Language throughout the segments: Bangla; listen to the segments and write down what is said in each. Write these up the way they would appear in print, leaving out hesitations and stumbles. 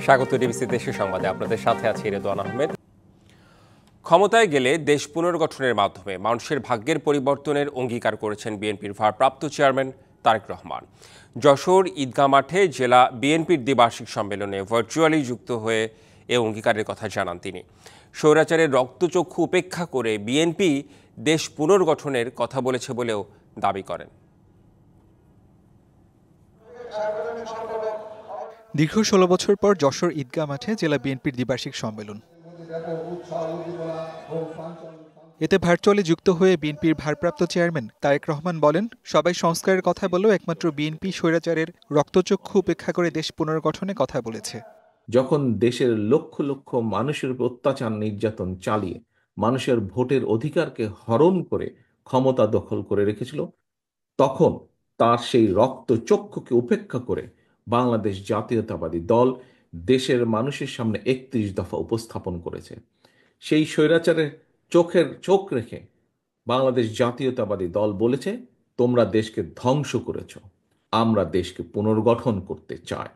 স্বাগত ডিবিসি দেশের সংবাদে, আপনাদের সাথে আছি রেদওয়ান আহমেদ। ক্ষমতায় গেলে দেশ পুনর্গঠনের মাধ্যমে মানুষের ভাগ্যের পরিবর্তনের অঙ্গীকার করেছেন বিএনপির ভারপ্রাপ্ত চেয়ারম্যান তারেক রহমান। যশোর ঈদগাহ মাঠে জেলা বিএনপির দ্বিবার্ষিক সম্মেলনে ভার্চুয়ালি যুক্ত হয়ে এ অঙ্গীকারের কথা জানান তিনি। স্বৈরাচারের রক্তচক্ষু উপেক্ষা করে বিএনপি দেশ পুনর্গঠনের কথা বলেছে বলেও দাবি করেন। দীর্ঘ ১৬ বছর পর যশোর ঈদগাহ মাঠে জেলা বিএনপির দ্বিবার্ষিক সম্মেলন। এতে ভার্চুয়ালি যুক্ত হয়ে বিএনপির ভারপ্রাপ্ত চেয়ারম্যান তারেক রহমান বলেন, সবাই সংস্কারের কথা বলেও একমাত্র বিএনপি স্বৈরাচারের রক্তচক্ষু উপেক্ষা করে দেশ পুনর্গঠনে কথা বলেছে। যখন দেশের লক্ষ লক্ষ মানুষের উপর অত্যাচার নির্যাতন চালিয়ে মানুষের ভোটের অধিকারকে হরণ করে ক্ষমতা দখল করে রেখেছিল, তখন তার সেই রক্তচক্ষুকে উপেক্ষা করে বাংলাদেশ জাতীয়তাবাদী দল দেশের মানুষের সামনে ৩১ দফা উপস্থাপন করেছে। সেই স্বৈরাচারের চোখ রেখে বাংলাদেশ জাতীয়তাবাদী দল বলেছে, তোমরা দেশকে ধ্বংস করেছ, আমরা দেশকে পুনর্গঠন করতে চাই।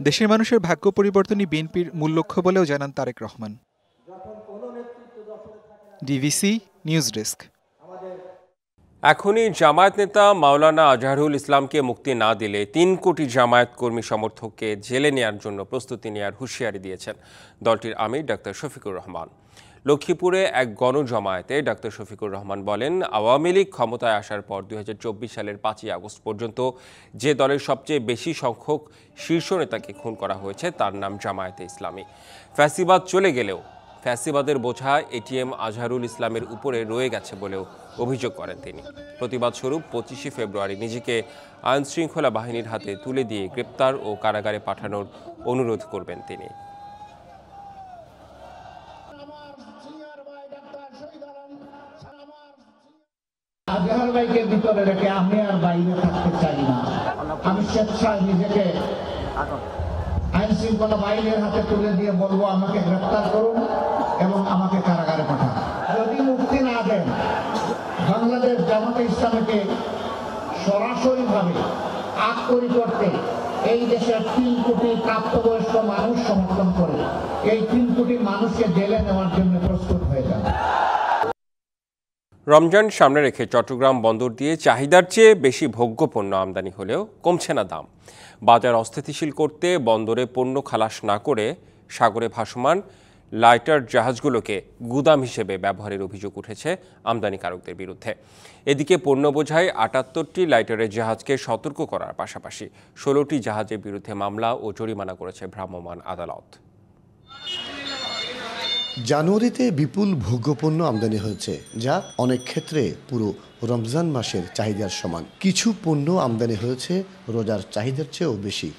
দেশের মানুষের ভাগ্য পরিবর্তনই বিএনপির মূল লক্ষ্য বলেও জানান Tarique Rahman. DBC news desk. এখনই জামায়াত নেতা মাওলানা আজহারুল ইসলামকে মুক্তি না দিলে ৩ কোটি জামায়াত কর্মী সমর্থককে জেলে নেওয়ার জন্য প্রস্তুতি নেওয়ার হুঁশিয়ারি দিয়েছেন দলটির আমির ডাক্তার শফিকুর রহমান। লক্ষ্মীপুরে এক গণজমায়েতে ডাক্তার শফিকুর রহমান বলেন, আওয়ামী লীগ ক্ষমতায় আসার পর ২০২৪ সালের ৫ই আগস্ট পর্যন্ত যে দলের সবচেয়ে বেশি সংখ্যক শীর্ষ নেতাকে খুন করা হয়েছে তার নাম জামায়াতে ইসলামী। ফ্যাসিবাদ চলে গেলেও ফ্যাসিবাদের বোঝা এটিএম আজহারুল ইসলামের উপরে রয়ে গেছে বলেও অভিযোগ করেন তিনি। প্রতিবাদ স্বরূপ ২৫শে ফেব্রুয়ারি নিজেকে আইনশৃঙ্খলা বাহিনীর হাতে তুলে দিয়ে গ্রেপ্তার ও কারাগারে পাঠানোর অনুরোধ করবেন তিনি। আজহার ভাইকে ভিতরে রেখে আমি আর বাইরে থাকতে চাই না। আমি স্বেচ্ছায় নিজেকে আইন শৃঙ্খলা বাহিনীর হাতে তুলে দিয়ে বলবো, আমাকে গ্রেপ্তার করুন এবং আমাকে কারাগারে পাঠান। যদি মুক্তি না দেন, বাংলাদেশ জামাতে ইসলামীকে সরাসরিভাবে আক্রমণ করতে এই দেশের ৩ কোটি প্রাপ্তবয়স্ক মানুষ সমর্থন করে এই ৩ কোটি মানুষকে জেলে নেওয়ার জন্য প্রস্তুত হয়ে যাবে। রমজান সামনে রেখে চট্টগ্রাম বন্দর দিয়ে চাহিদার চেয়ে বেশি ভোগ্যপণ্য আমদানি হলেও কমছে না দাম। বাজার অস্থিতিশীল করতে বন্দরে পণ্য খালাস না করে সাগরে ভাসমান লাইটার জাহাজগুলোকে গুদাম হিসেবে ব্যবহারের অভিযোগ উঠেছে আমদানিকারকদের বিরুদ্ধে। এদিকে পণ্য বোঝাই ৭৮টি লাইটারের জাহাজকে সতর্ক করার পাশাপাশি ১৬টি জাহাজের বিরুদ্ধে মামলা ও জরিমানা করেছে ভ্রাম্যমাণ আদালত। জানুয়ারিতে বিপুল ভোগ্যপণ্য আমদানি হয়েছে, যা অনেক ক্ষেত্রে পুরো রমজান মাসের চাহিদার সমান। কিছু পণ্য আমদানি হয়েছে রোজার চাহিদার চেয়েও বেশি।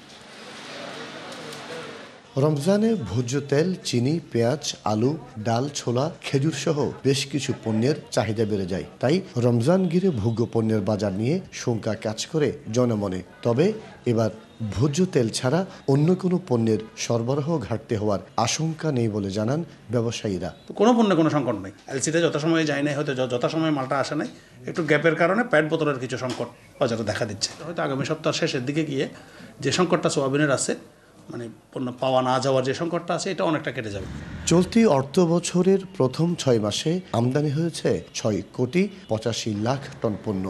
রমজানে ভোজ্য তেল, চিনি, পেঁয়াজ, আলু, ডাল, ছোলা, খেজুর সহ বেশ কিছু পণ্যের চাহিদা বেড়ে যায়। তাই রমজান ঘিরে ভোগ্যপণ্যের বাজার নিয়ে শঙ্কা কাজ করে জনমনে। তবে এবার ভোজ্য তেল ছাড়া অন্য কোনো পণ্যের সরবরাহ ঘাটতি হওয়ার আশঙ্কা নেই বলে জানান ব্যবসায়ীরা। কোনো পণ্যে কোনো সংকট নেই। এলসিতে যথাসময়ে যায় নাই, হয়তো যথাসময়ে মালটা আসে নাই, একটু গ্যাপের কারণে প্যাট বোতলের কিছু সংকট বাজারে দেখা দিচ্ছে। হয়তো আগামী সপ্তাহ শেষের দিকে গিয়ে যে সংকটটা সোয়াবিনের আছে, মানে পণ্য পাওয়া না যাওয়ার যে সংকটটা আছে, এটা অনেকটা কেটে যাবে। চলতি অর্থ বছরের প্রথম ৬ মাসে আমদানি হয়েছে ৬,৮৫,০০,০০০ টন পণ্য।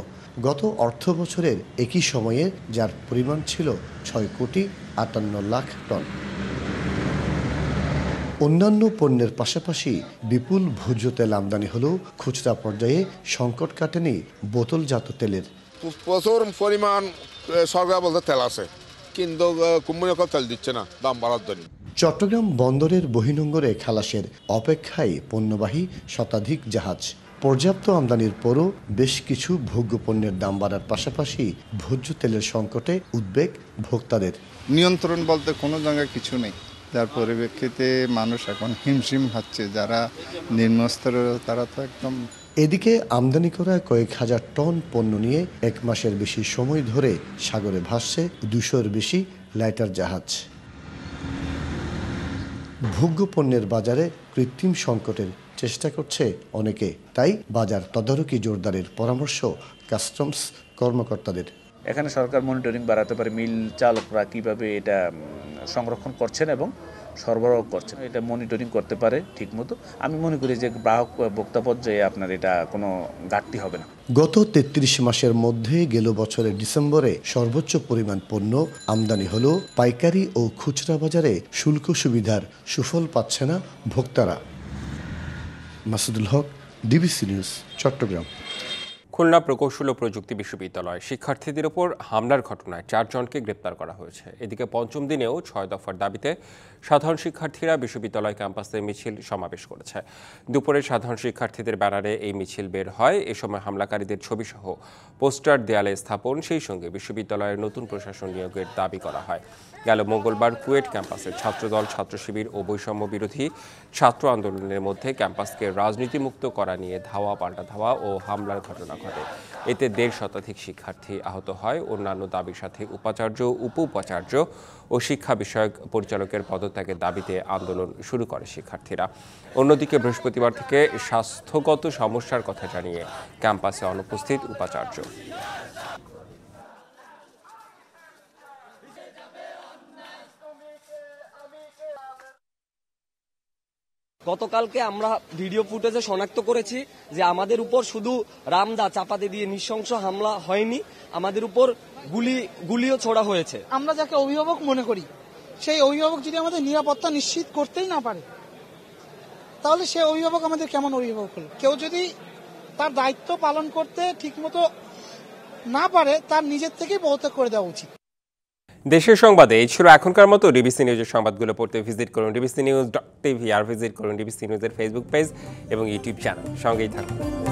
গত অর্থ বছরের একই সময়ে যার পরিমাণ ছিল ৬,৫৮,০০,০০০ টন। অন্যান্য পণ্যের পাশাপাশি বিপুল ভোজ্য তেল আমদানি হলেও খুচরা পর্যায়ে সংকট কাটেনি বোতলজাত তেলের। প্রচুর পরিমাণ সরবরাহ বলতে তেল আছে, কিন্তু কোম্পানি তেল দিচ্ছে না দাম বাড়ার জন্য। চট্টগ্রাম বন্দরের বহির্নোঙরে খালাসের অপেক্ষায় পণ্যবাহী শতাধিক জাহাজ। পর্যাপ্ত আমদানির পরও বেশ কিছু ভোগ্যপণ্যের দাম বাড়ার পাশাপাশি ভোজ্য তেলের সংকটে উদ্বেগ ভোক্তাদের। নিয়ন্ত্রণ বলতে কোনো জায়গায় কিছু নেই, যার পরিপ্রেক্ষিতে মানুষ এখন হিমশিম খাচ্ছে। যারা নিম্নস্তরের তারা তো একদম। এদিকে আমদানি করা কয়েক হাজার টন পণ্য নিয়ে ১ মাসের বেশি সময় ধরে সাগরে ভাসছে ২০০-র বেশি লাইটার জাহাজ। ভোগ্যপণ্যের বাজারে কৃত্রিম সংকটের চেষ্টা করছে অনেকে, তাই বাজার তদারকি জোরদারের পরামর্শ কাস্টমস কর্মকর্তাদের। এখানে সরকার মনিটরিং বাড়াতে পারে, মিল চালকরা কিভাবে এটা সংরক্ষণ করছেন এবং সরবরাহ করছেন এটা মনিটরিং করতে পারে ঠিকমতো। আমি মনে করি যে গ্রাহক ভোক্তা পর্যায়ে আপনার এটা কোনো ঘাটতি হবে না। গত ৩৩ মাসের মধ্যে গেল বছরের ডিসেম্বরে সর্বোচ্চ পরিমাণ পণ্য আমদানি হলেও পাইকারি ও খুচরা বাজারে শুল্ক সুবিধার সুফল পাচ্ছে না ভোক্তারা। মাসুদুল হক, ডিবিসি নিউজ, চট্টগ্রাম। খুলনা প্রকৌশল ও প্রযুক্তি বিশ্ববিদ্যালয় শিক্ষার্থীদের ওপর হামলার ঘটনায় 4 জনকে গ্রেপ্তার করা হয়েছে। এদিকে পঞ্চম দিনেও 6 দফার দাবিতে সাধারণ শিক্ষার্থীরা বিশ্ববিদ্যালয় ক্যাম্পাসে মিছিল সমাবেশ করেছে। দুপুরে সাধারণ শিক্ষার্থীদের ব্যানারে এই মিছিল বের হয়। এ সময় হামলাকারীদের ছবিসহ পোস্টার দেয়ালে স্থাপন, সেই সঙ্গে বিশ্ববিদ্যালয়ের নতুন প্রশাসন নিয়োগের দাবি করা হয়। গেল মঙ্গলবার কুয়েট ক্যাম্পাসে ছাত্রদল, ছাত্র শিবির ও বৈষম্য বিরোধী ছাত্র আন্দোলনের মধ্যে ক্যাম্পাসকে রাজনীতিমুক্ত করা নিয়ে ধাওয়া পাল্টা ধাওয়া ও হামলার ঘটনা ঘটে। এতে 1.5 শতাধিক শিক্ষার্থী আহত হয়। অন্যান্য দাবির সাথে উপাচার্য, উপ উপাচার্য ও শিক্ষা বিষয়ক পরিচালকের পদত্যাগের দাবিতে আন্দোলন শুরু করে শিক্ষার্থীরা। অন্যদিকে বৃহস্পতিবার থেকে স্বাস্থ্যগত সমস্যার কথা জানিয়ে ক্যাম্পাসে অনুপস্থিত উপাচার্য। গতকালকে আমরা ভিডিও ফুটেজে শনাক্ত করেছি যে আমাদের উপর শুধু রামদা চাপাতি দিয়ে নৃশংস হামলা হয়নি, আমাদের উপর গুলিও ছোড়া হয়েছে। আমরা যাকে অভিভাবক মনে করি, সেই অভিভাবক যদি আমাদের নিরাপত্তা নিশ্চিত করতেই না পারে, তাহলে সে অভিভাবক আমাদের কেমন অভিভাবক হলো? কেউ যদি তার দায়িত্ব পালন করতে ঠিকমতো না পারে, তার নিজের থেকেই পদত্যাগ করে দেওয়া উচিত। দেশের সংবাদে এই ছিল এখনকার মতো। ডিবিসি নিউজের সংবাদগুলো পড়তে ভিজিট করুন dbcnews.tv আর ভিজিট করুন ডিবিসি নিউজের ফেসবুক পেজ এবং ইউটিউব চ্যানেল। সঙ্গেই থাকুন।